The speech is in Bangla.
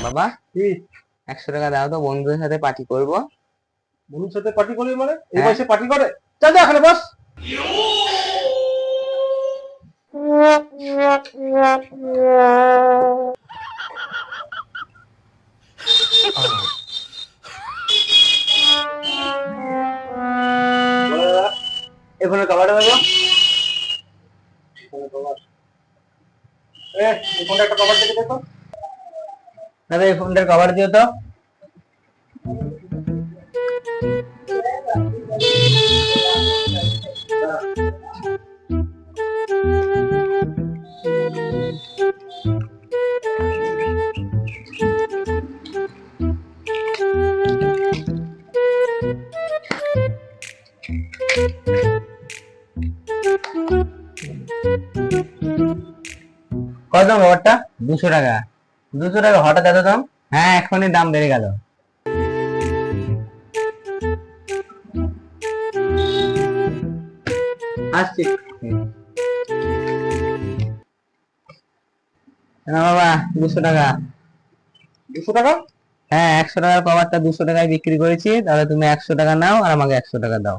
বাবা কি 100 টাকা দাও তো, বন্ধুদের সাথে পার্টি করব। বন্ধুর সাথে পার্টি করবি মানে? এই হ্যাঁ। বয়সে পার্টি করে? চল যা এখানে বস। এখানে কভারটা দেবো। এই ফোনটা একটা কভার থেকে দেখো। দাদা এই ফোনটার কভার দিও তো। কত দাম কভারটা? 200 টাকা। 200 টাকা হঠাৎ এত দাম? হ্যাঁ এখনই দাম বেড়ে গেল। আসছি। না বাবা 200 টাকা। 200 টাকা? হ্যাঁ 100 টাকার কভারটা 200 টাকায় বিক্রি করেছি, তাহলে তুমি 100 টাকা নাও আর আমাকে 100 টাকা দাও।